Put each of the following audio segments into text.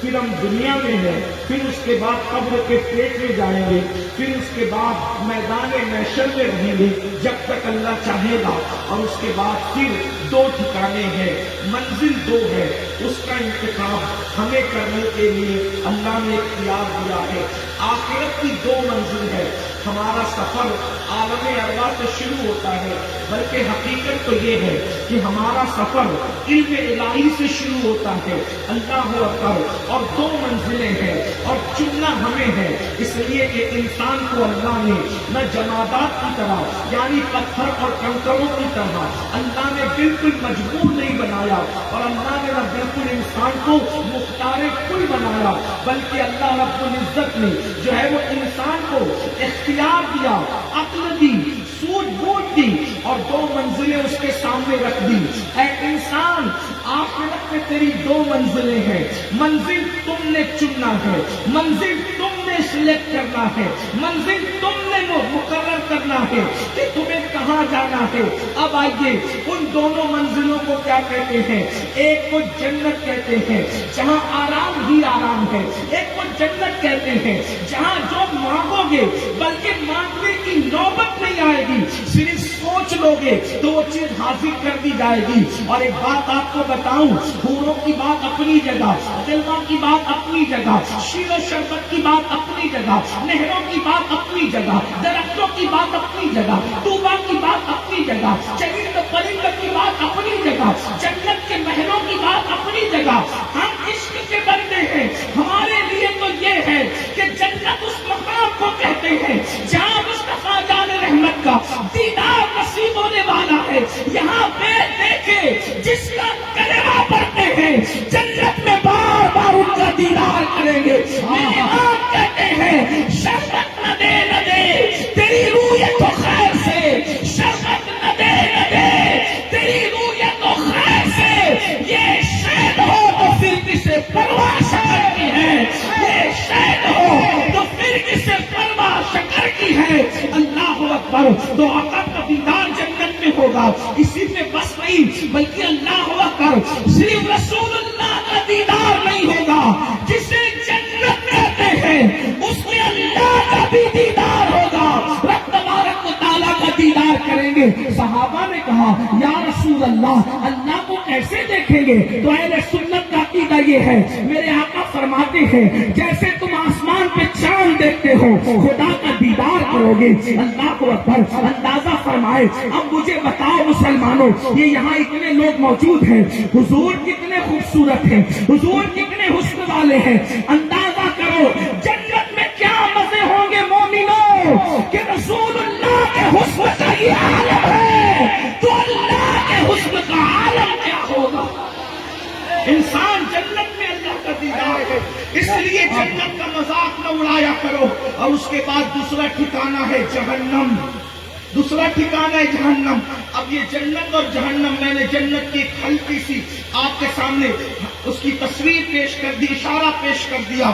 پھر ہم دنیا میں ہیں، پھر اس کے بعد قبر کے پیٹ میں جائیں گے، پھر اس کے بعد میدان محشر میں رہیں گے جب تک اللہ چاہے گا، اور اس کے بعد پھر دو ٹھکانے ہیں، منزل دو ہے، اس کا انتخاب ہمیں کرنے کے لیے اللہ نے اختیار دیا ہے۔ آخرت کی دو منزل ہے، ہمارا سفر عالم ارواح سے شروع ہوتا ہے، بلکہ حقیقت تو یہ ہے کہ ہمارا سفر علم الہی سے شروع ہوتا ہے، اللہ اکبر، اور دو منزلیں ہیں اور چننا ہمیں ہے، اس لیے کہ انسان کو اللہ نے نہ جمادات کی طرح یعنی پتھر اور کنکروں کی طرح اللہ نے بالکل مجبور نہیں بنایا، اور اللہ نے نہ بالکل انسان کو مختار کل بنایا، بلکہ اللہ رب العزت نے جو ہے وہ انسان کو اختیار دیا، عقل دی، سوجھ بوجھ دی، اور دو منزلیں اس کے سامنے رکھ دی۔ اے انسان، آخرت میں تیری دو منزلیں ہیں، منزل تم نے چننا ہے، منزل تم نے سلیکٹ کرنا ہے، منزل تم نے مقرر کرنا ہے کہ تمہیں کہاں جانا ہے۔ اب آئیے ان دونوں منزلوں کو کیا کہتے ہیں؟ ایک کو جنت کہتے ہیں جہاں آرام ہی آرام ہے، ایک کو جنت کہتے ہیں جہاں جو مانگو گے بلکہ مانگنے کی نوبت نہیں آئے گی، صرف سوچ لو گے تو وہ چیز حاصل کر دی جائے گی۔ اور ایک بات آپ کو بتاؤں، حوروں کی بات اپنی جگہ، جلوہ کی بات اپنی جگہ، شیر و شربت کی بات اپنی جگہ، نہروں کی بات اپنی جگہ، درختوں کی بات اپنی جگہ، طوبا کی بات اپنی جگہ، چرند پرند کی بات اپنی جگہ، جنت کے محلوں کی بات اپنی جگہ۔ ہم عشق کے بندے ہیں، ہمارے لیے تو یہ ہے کہ جنت اس مقام کو کہتے ہیں جہاں مصطفیٰ جان رحمت کا دیدار نصیب ہونے والا ہے۔ یہاں بے دیکھے جس کا کلمہ پڑھتے ہیں جنت میں بار بار ان کا دیدار کریں گے۔ میرے آپ کہتے ہیں شربت نہ دے نہ دے تیری رویت و خیر سے، شربت نہ دے نہ دے تیری رویت و خیر سے، یہ شہد ہو تو پھر کسے پرواہ شکر کی ہے، یہ شہد ہو تو پھر کسے پرواہ شکر کی ہے۔ اللہ اکبر، تو آقا کا دیدار جنت میں ہوگا، اسی میں بس نہیں بلکہ اللہ اکبر صرف رسول اللہ کا دیدار نہیں ہوگا، جسے جنت کہتے ہیں اس میں اللہ کا بھی دیدار ہوگا، رب تبارک و تعالیٰ کا دیدار کریں گے۔ صحابہ نے کہا یا رسول اللہ، اللہ کو کیسے دیکھیں گے؟ تو اہل سنت کا عقیدہ یہ ہے، میرے آقا فرماتے ہیں جیسے تم آسمان پہ چاند دیکھتے ہو خدا کا دیدار کرو گے۔ اللہ کو اکبر، اندازہ فرمائے۔ اب مجھے بتاؤ مسلمانوں، یہ یہاں اتنے لوگ موجود ہیں، حضور کتنے خوبصورت ہیں، حضور کتنے حسن والے ہیں، اندازہ کرو جنت میں کیا مزے ہوں گے مومنوں کہ رسول اللہ کے حسن کا یہ عالم ہے تو اللہ کے حسن کا عالم کیا ہوگا۔ انسان جنت میں اللہ کا دیدار ہے، اس لیے جنت کا مذاق نہ اڑایا کرو۔ اور اس کے بعد دوسرا ٹھکانہ ہے جہنم، دوسرا ٹھکانہ ہے جہنم۔ اب یہ جنت اور جہنم، میں نے جنت کی ایک ہلکی سی آپ کے سامنے اس کی تصویر پیش کر دی، اشارہ پیش کر دیا۔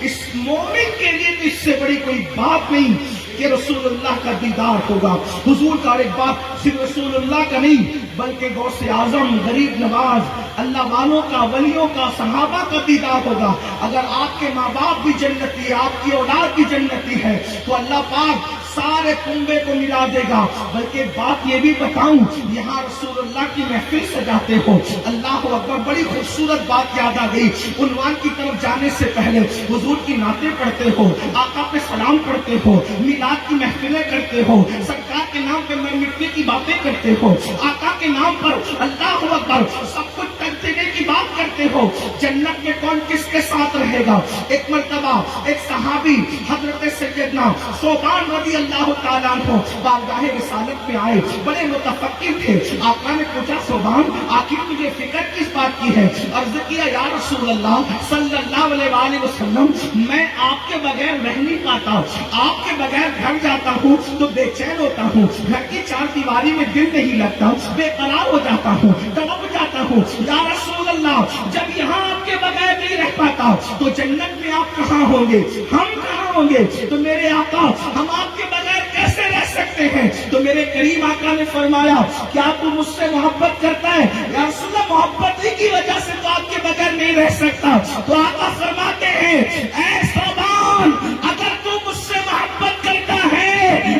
اس مومن کے لیے تو اس سے بڑی کوئی بات نہیں کہ رسول اللہ کا دیدار ہوگا۔ حضور کا ایک بات صرف رسول اللہ کا نہیں بلکہ غوث اعظم، غریب نواز، اللہ والوں کا، ولیوں کا، صحابہ کا دیدار ہوگا۔ اگر آپ کے ماں باپ بھی جنتی ہے، آپ کی اولاد بھی جنتی ہے تو اللہ پاک سارے کنبے کو ملا دے گا۔ بلکہ بات یہ بھی بتاؤں، یہاں رسول اللہ کی محفل سجاتے ہو، اللہ اکبر، بڑی خوبصورت بات یاد آ گئی۔ عنوان کی طرف جانے سے پہلے حضور کی نعتیں پڑھتے ہو، آقا پہ سلام پڑھتے ہو، میلاد کی محفلیں کرتے ہو، سرکار کے نام پہ میں مٹنے کی باتیں کرتے ہو، آقا کے نام پر اللہ اکبر سب کچھ کر دینے کی بات کرتے ہو۔ جنت میں کون کس کے ساتھ رہے گا؟ ایک مرتبہ ایک صحابی حضرت سیدنا ثوبان رضی اللہ تعالیٰ عنہ بارگاہ رسالت میں آئے، بڑے متفکر تھے۔ آقا نے پوچھا ثوبان، آخر مجھے فکر کس بات کی ہے؟ عرض کیا یا رسول اللہ صلی اللہ علیہ وآلہ وسلم، میں آپ کے بغیر رہ نہیں پاتا، آپ کے بغیر گھر جاتا ہوں تو بے چین ہوتا ہوں، گھر کی چار دیواری میں دل نہیں لگتا، بے قرار ہو جاتا ہوں، تڑپ جاتا ہوں۔ یا رسول اللہ، جب یہاں آپ کے بغیر نہیں رہ پاتا تو جنت میں آپ کہاں ہوں گے، ہم کہاں ہوں گے؟ تو میرے آقا، ہم آپ کے بغیر کیسے رہ سکتے کرتے ہیں. تو میرے کریم آقا نے فرمایا کیا تو مجھ سے محبت کرتا ہے؟ یا رسول اللہ محبت ہی کی وجہ سے تو آپ کے بغیر نہیں رہ سکتا. تو آقا فرماتے ہیں اے صوبان اگر تو مجھ سے محبت کرتا ہے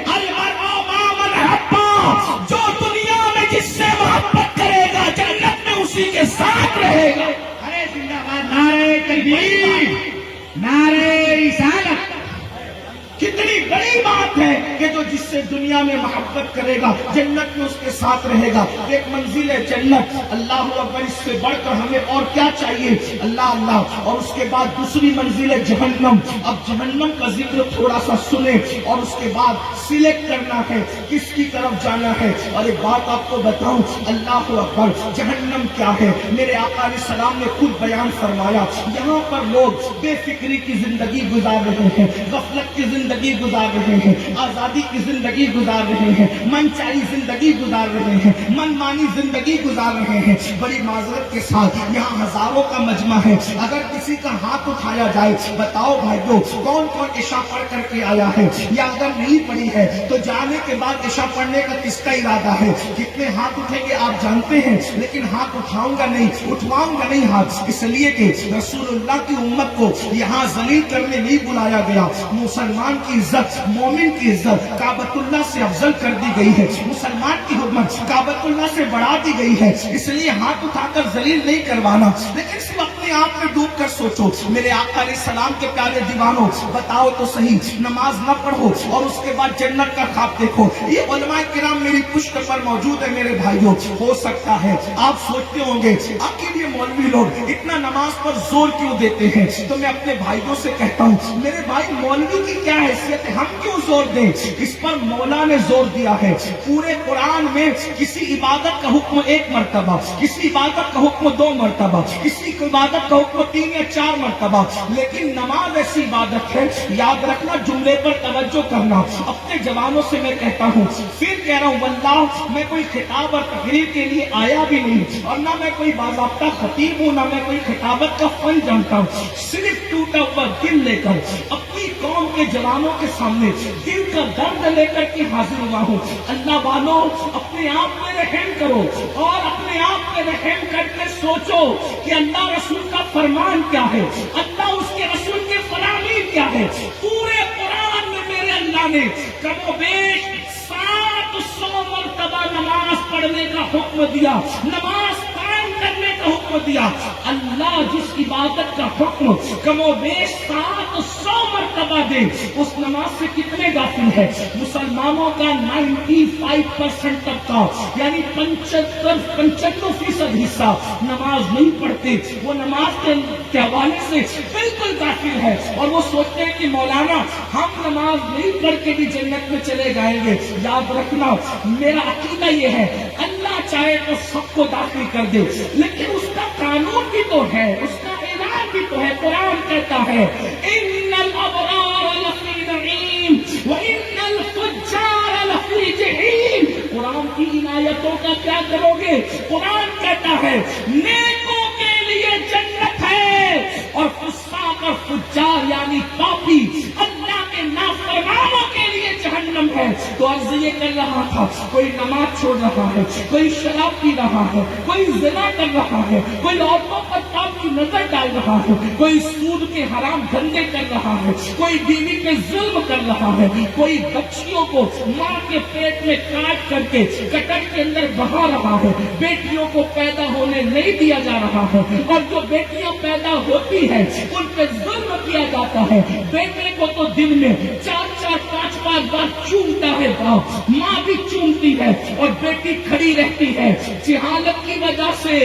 المرء مع من احب، جو دنیا میں جس سے محبت کرے گا جنت میں اسی کے ساتھ رہے گا. ارے زندہ باد، نعرہ تکبیر، نعرہ رسالت. کتنی بڑی بات ہے کہ جو جس سے دنیا میں محبت کرے گا جنت میں اس کے ساتھ رہے گا. ایک منزل ہے جنت، اللہ اکبر، اس سے بڑھ کر ہمیں اور کیا چاہیے؟ اللہ اللہ. اور اس کے بعد دوسری منزل ہے جہنم. اب جہنم کا ذکر تھوڑا سا سنیں اور اس کے بعد سلیکٹ کرنا ہے کس کی طرف جانا ہے. اور ایک بات آپ کو بتاؤں، اللہ اکبر، جہنم کیا ہے میرے آقا علیہ السلام نے خود بیان فرمایا. یہاں پر لوگ بے فکری کی زندگی گزار رہے ہیں، غفلت کی زندگی گزار رہے ہیں، آزادی کی زندگی گزار رہے ہیں، من چاہی زندگی گزار رہے ہیں، من مانی زندگی گزار رہے ہیں. بڑی معذرت کے ساتھ یہاں ہزاروں کا مجمع ہے، اگر کسی کا ہاتھ اٹھایا جائے بتاؤ بھائیو کون کون عشاء پڑھ کر کے آیا ہے، یا اگر نہیں پڑھی ہے تو جانے کے بعد عشاء پڑھنے کا کس کا ارادہ ہے؟ کتنے ہاتھ اٹھیں گے آپ جانتے ہیں، لیکن ہاتھ اٹھاؤں گا نہیں ہاتھ، اس لیے کہ رسول اللہ کی امت کو یہاں ذلیل کرنے نہیں بلایا گیا. مسلمان کی عزت، مومن کی عزت کعبۃ اللہ سے افضل کر دی گئی ہے، مسلمان کی حرمت کعبۃ اللہ سے بڑھا دی گئی ہے. اس لیے ہاتھ اٹھا کر ذلیل نہیں کروانا، لیکن صرف اپنے آپ میں ڈوب کر سوچو. میرے آقا علیہ السلام کے پیارے دیوانوں بتاؤ تو صحیح، نماز نہ پڑھو اور اس کے بعد جنت کا خواب دیکھو. یہ علماء کرام میری پشت پر موجود ہے میرے بھائیوں. ہو سکتا ہے آپ سوچتے ہوں گے آخر یہ مولوی لوگ اتنا نماز پر زور کیوں دیتے ہیں؟ تو میں اپنے بھائیوں سے کہتا ہوں میرے بھائی مولوی کی کیا حیثیت ہے، ہم کیوں زور دیں؟ اس پر مولا نے زور دیا ہے. پورے قرآن میں کسی عبادت کا حکم 1 مرتبہ، کسی عبادت کا حکم 2 مرتبہ، کسی عبادت کا حکم 3 یا 4 مرتبہ، لیکن نماز ایسی عبادت ہے. یاد رکھنا، جملے پر توجہ کرنا. اپنے جوانوں سے میں کہتا ہوں، پھر کہہ رہا ہوں واللہ میں کوئی خطاب اور تقریر کے لیے آیا بھی نہیں، اور نہ میں کوئی باضابطہ خطیب ہوں، نہ میں کوئی خطابت کا فن جانتا ہوں. صرف ٹوٹا ہوا دل لے کر اپنی قوم کے جوانوں کے سامنے دل کا درد لے کر کے حاضر ہوا ہوں. اللہ والو اپنے آپ میں رحم کرو اور اپنے آپ میں رحم کر کے سوچو کہ اللہ رسول کا فرمان کیا ہے، اللہ اس کے رسول کے فرامین کیا ہے. پورے قرآن میں میرے اللہ نے کم و بیش 700 مرتبہ نماز پڑھنے کا حکم دیا، نماز قائم کرنے کا حکم دیا. اللہ جس عبادت کا حکم کم و بیش 700 مرتبہ دے، اس نماز سے کتنے غافل ہے؟ مسلمانوں کا 95% طبقہ یعنی 95% حصہ نماز نہیں پڑھتے. وہ نماز کے حوالے سے بالکل غافل ہے، اور وہ سوچتے ہیں کہ مولانا ہم نماز نہیں پڑھ کے بھی جنت میں چلے جائیں گے. یاد رکھنا میرا عقیدہ یہ ہے اللہ چاہے تو سب کو داخل کر دے، لیکن اس کا قانون بھی تو ہے، اس کا اعلان بھی تو ہے. قرآن کہتا ہے ان الابرار لفی نعیم وان الفجار لفی جحیم. قرآن کی عنایتوں کا کیا کرو گے؟ قرآن کہتا ہے نیکوں کے لیے جنت ہے اور فساق اور فجار یعنی پاپی اللہ کے نافرمانوں کے لیے جہنم ہے. تو عرض یہ کر رہا تھا، کوئی نماز چھوڑ رہا ہے، کوئی شراب پی رہا ہے، کوئی زنا کر رہا ہے، کوئی عورتوں پر پاپ کی نظر ڈال رہا ہے، کوئی سود کے حرام دھندے کر رہا ہے، کوئی بیوی پہ ظلم کر رہا ہے، کوئی بچیوں کو ماں کے پیٹ میں کاٹ کر کے کٹر کے اندر بہا رہا ہے، بیٹیوں کو پیدا ہونے نہیں دیا جا رہا ہے، اور جو بیٹیاں پیدا ہوتی ہیں ان پہ ظلم کیا جاتا ہے. بیٹے کو تو دن میں 4-4 5-5 بار چومتا ہے باپ، ماں بھی چومتی ہے، اور بیٹی کھڑی رہتی ہے جہالت کی وجہ سے،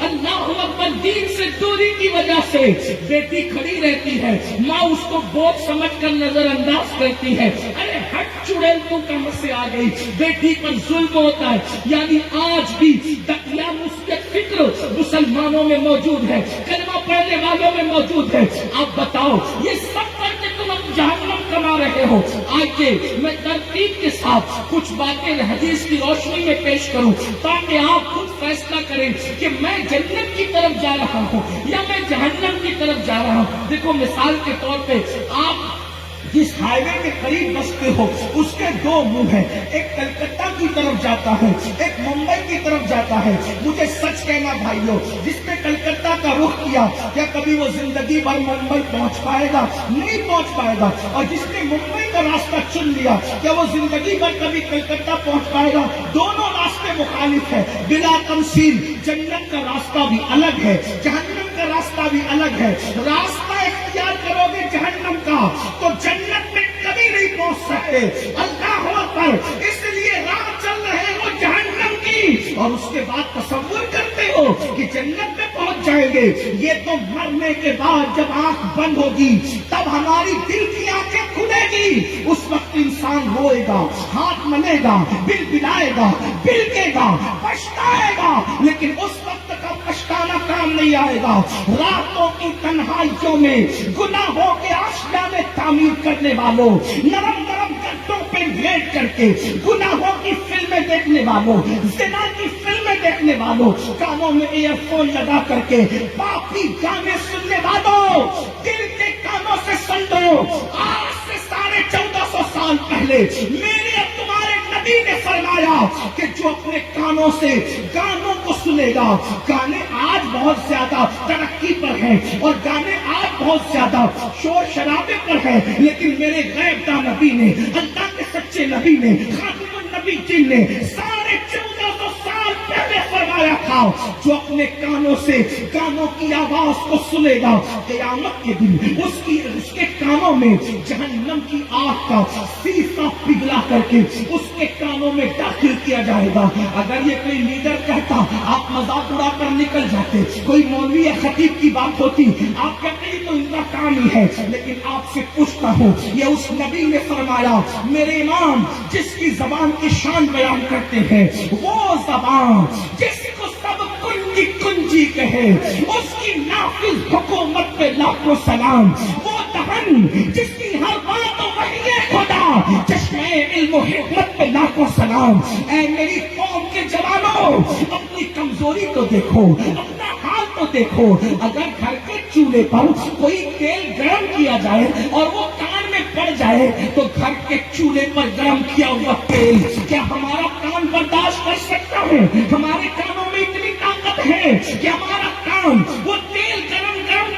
اللہ اکبر، دین سے دوری کی وجہ سے بیٹی کھڑی رہتی ہے. ماں اس کو بہت سمجھ کر نظر انداز کرتی ہے، ارے ہٹ چڑیل تو کہاں سے آ گئی. بیٹی پر ظلم ہوتا ہے. یعنی آج بھی تقیہ مثبت فکر مسلمانوں میں موجود ہے، کلمہ پڑھنے والوں میں موجود ہے. آپ بتاؤ یہ سب کر کے تم اب جہنم کما رہے ہو. آئیے میں ترتیب کے ساتھ کچھ باتیں حدیث کی روشنی میں پیش کروں تاکہ آپ خود فیصلہ کریں کہ میں جنت کی طرف جا رہا ہوں یا میں جہنم کی طرف جا رہا ہوں. دیکھو مثال کے طور پہ آپ جس ہائی وے کے قریب بستے ہو اس کے دو منہ ہیں، ایک کلکتہ کی طرف جاتا ہے، ایک ممبئی کی طرف جاتا ہے۔ مجھے سچ کہنا بھائیو، جس نے کلکتہ کا رخ کیا کیا کبھی وہ زندگی بھر ممبئی پہنچ پائے گا؟ نہیں پہنچ پائے گا۔ اور جس نے ممبئی کا راستہ چن لیا کیا وہ زندگی بھر کبھی کلکتہ پہنچ پائے گا؟ دونوں راستے مخالف ہے بلا تمثیل۔ جنت کا راستہ بھی الگ ہے، جہنم کا راستہ بھی الگ ہے۔ راستہ اختیار کرو گے جہنم کا تو جنت میں کبھی نہیں پہنچ سکتے۔ اللہ اکبر! اس لیے راہ چل رہے ہو جہنم کی اور اس کے بعد تصور کرتے ہو کہ جنت میں پہنچ جائیں گے۔ یہ تو مرنے کے بعد جب آنکھ بند ہوگی تب ہماری دل کی آنکھیں کھلے گی، اس وقت انسان روئے گا، ہاتھ ملے گا، بل بلائے گا، بلکے گا، پچھتائے گا، لیکن اس وقت کا پچھتانا کام نہیں آئے گا۔ راتوں کی تنہائیوں میں گناہوں کے آشیاء میں تعمیر کرنے والوں، نرم نرم گدوں پہ لیٹ کر کے گناہوں کی فلمیں دیکھنے والوں، زنا کی فلمیں دیکھنے والوں، کانوں میں ایئر فون لگا کر کے پاپی گانے سننے والوں، دل کے کانوں سے سن دو۔ آج سے 1450 سال پہلے میرے اور تمہارے نبی نے فرمایا کہ جو اپنے کانوں سے گانوں کو سنے گا، گانے آج بہت زیادہ ترقی پر ہیں اور گانے آج بہت زیادہ شور شرابے پر ہیں، لیکن میرے غیب داں نبی نے، اللہ کے سچے نبی نے، خاتم النبی جن نے 1450 سال پہلے فرمایا تھا جو اپنے کانوں سے گانوں کی آواز کو سنے گا قیامت کے دن اس کے کانوں میں جہنم کی آگ کا سیسا پگھلا کر کے اس کے کانوں میں داخل کیا جائے گا۔ اگر یہ کوئی لیڈر کہتا آپ مذاق اڑا کر نکل جاتے، کوئی مولوی یا خطیب کی بات ہوتی آپ کہتے ہیں تو ان کا کام ہی ہے، لیکن آپ سے پوچھتا ہوں یہ اس نبی نے فرمایا میرے امام جس کی زبان کی شان بیان کرتے ہیں، وہ زبان جس کو سب کنجی کنجی کہے، اس کی نافذ حکومت پہ لاکھوں سلام، وہ دہن جس کی ہر بات وحی خدا، چشمے علم و حکمت پہ لاکھوں سلام۔ اے میری قوم کے جوانوں، اپنی کمزوری تو دیکھو، اپنا حال تو دیکھو۔ اگر گھر کے چولہے پر کوئی تیل گرم کیا جائے اور وہ کان میں پڑ جائے تو گھر کے چولہے پر گرم کیا ہوا تیل کیا ہمارا کان برداشت کر سکتا ہے؟ ہمارے کانوں میں اتنی طاقت ہے کہ ہمارا کان وہ تیل گرم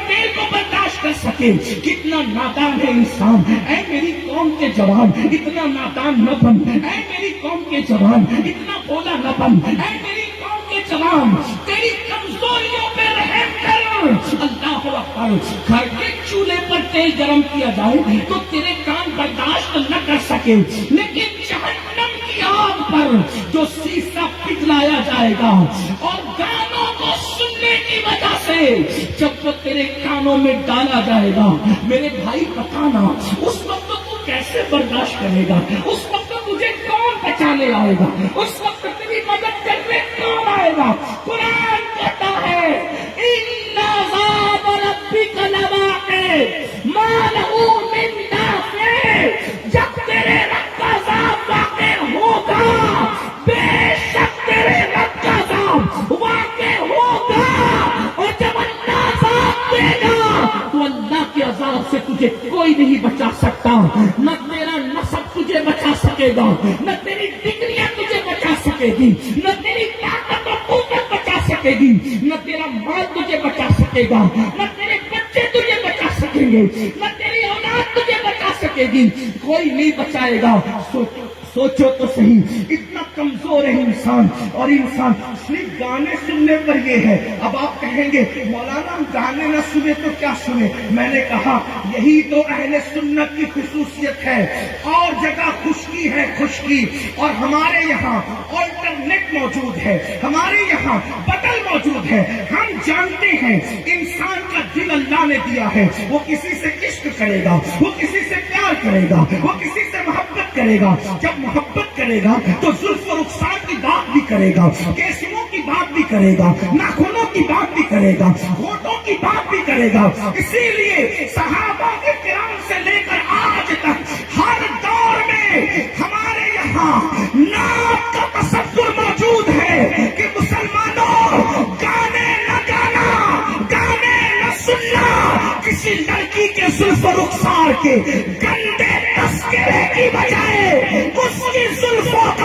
تیل کو برداشت کر سکے؟ کتنا نادان ہے انسان۔ اے میری قوم کے جوان اتنا نادان نہ بن، اے میری قوم کے جوان اتنا بولا نہ بن، اے میری قوم کے جوان تیری کمزوریوں پہ رحم کر۔ اللہ اکبر! گھر کے چولہے پر تیل گرم کیا جائے تو تیرے کان برداشت نہ کر سکے، لیکن جہنم کی آگ پر جو سیسا پگھلایا جائے گا اور گانوں کو سننے کی وجہ سے جب وہ تیرے کانوں میں ڈالا جائے گا، میرے بھائی بتانا اس وقت تو کیسے برداشت کرے گا؟ اس وقت تجھے کون بچانے آئے گا؟ اس وقت تیری مدد کرنے کون آئے گا؟ قرآن کہتا ہے اِنَّ عَذَابَ رَبِّكَ لَوَاقِعٌ مَا لَهُ مِن دَافِعٍ۔ جب تیرے رب کا عذاب واقع ہوگا، بے شک تیرے رب کا عذاب واقع ہوگا، اور جب اللہ عذاب دے گا تو اللہ کے عذاب سے تجھے کوئی نہیں بچا سکتا۔ نہ تیرا نسب تجھے بچا سکے گا، نہ تیری ڈگریاں تجھے بچا سکے گی، نہ تیری طاقت و قوت بچا سکے گی، نہ تیرا مال تجھے بچا سکے گا، نہ تیرے بچے تجھے بچا سکیں گے، نہ تیری اولاد تجھے بچا سکے گی، کوئی نہیں بچائے گا۔ سوچو تو صحیح، اتنا کمزور ہے انسان، اور انسان صرف گانے سننے پر یہ ہے۔ اب آپ کہیں گے مولانا گانے نہ سنے تو کیا سنے؟ میں نے کہا یہی تو اہل سنت کی خصوصیت ہے۔ اور جگہ خشکی ہے خشکی، اور ہمارے یہاں آلٹرنیٹ موجود ہے، ہمارے یہاں بدل موجود ہے۔ ہم جانتے ہیں انسان کا دل اللہ نے دیا ہے، وہ کسی سے عشق کرے گا، وہ کسی سے پیار کرے گا، وہ کسی سے محبت کرے گا۔ جب محبت کرے گا تو زلف و رخسار کی بات بھی کرے گا، کیسموں کی بات بھی کرے گا، ناخنوں کی بات بھی کرے گا، ہونٹوں کی بات بھی کرے گا۔ اسی لیے صحابہ کے کرام سے لے کر آج تک ہر دور میں ہمارے یہاں نعت کا تصور موجود ہے کہ مسلمانوں گانے نہ گانا، گانے نہ سننا، کسی لڑکی کے زلف و رخسار کے گندے کی بجائے اس کی زلفوں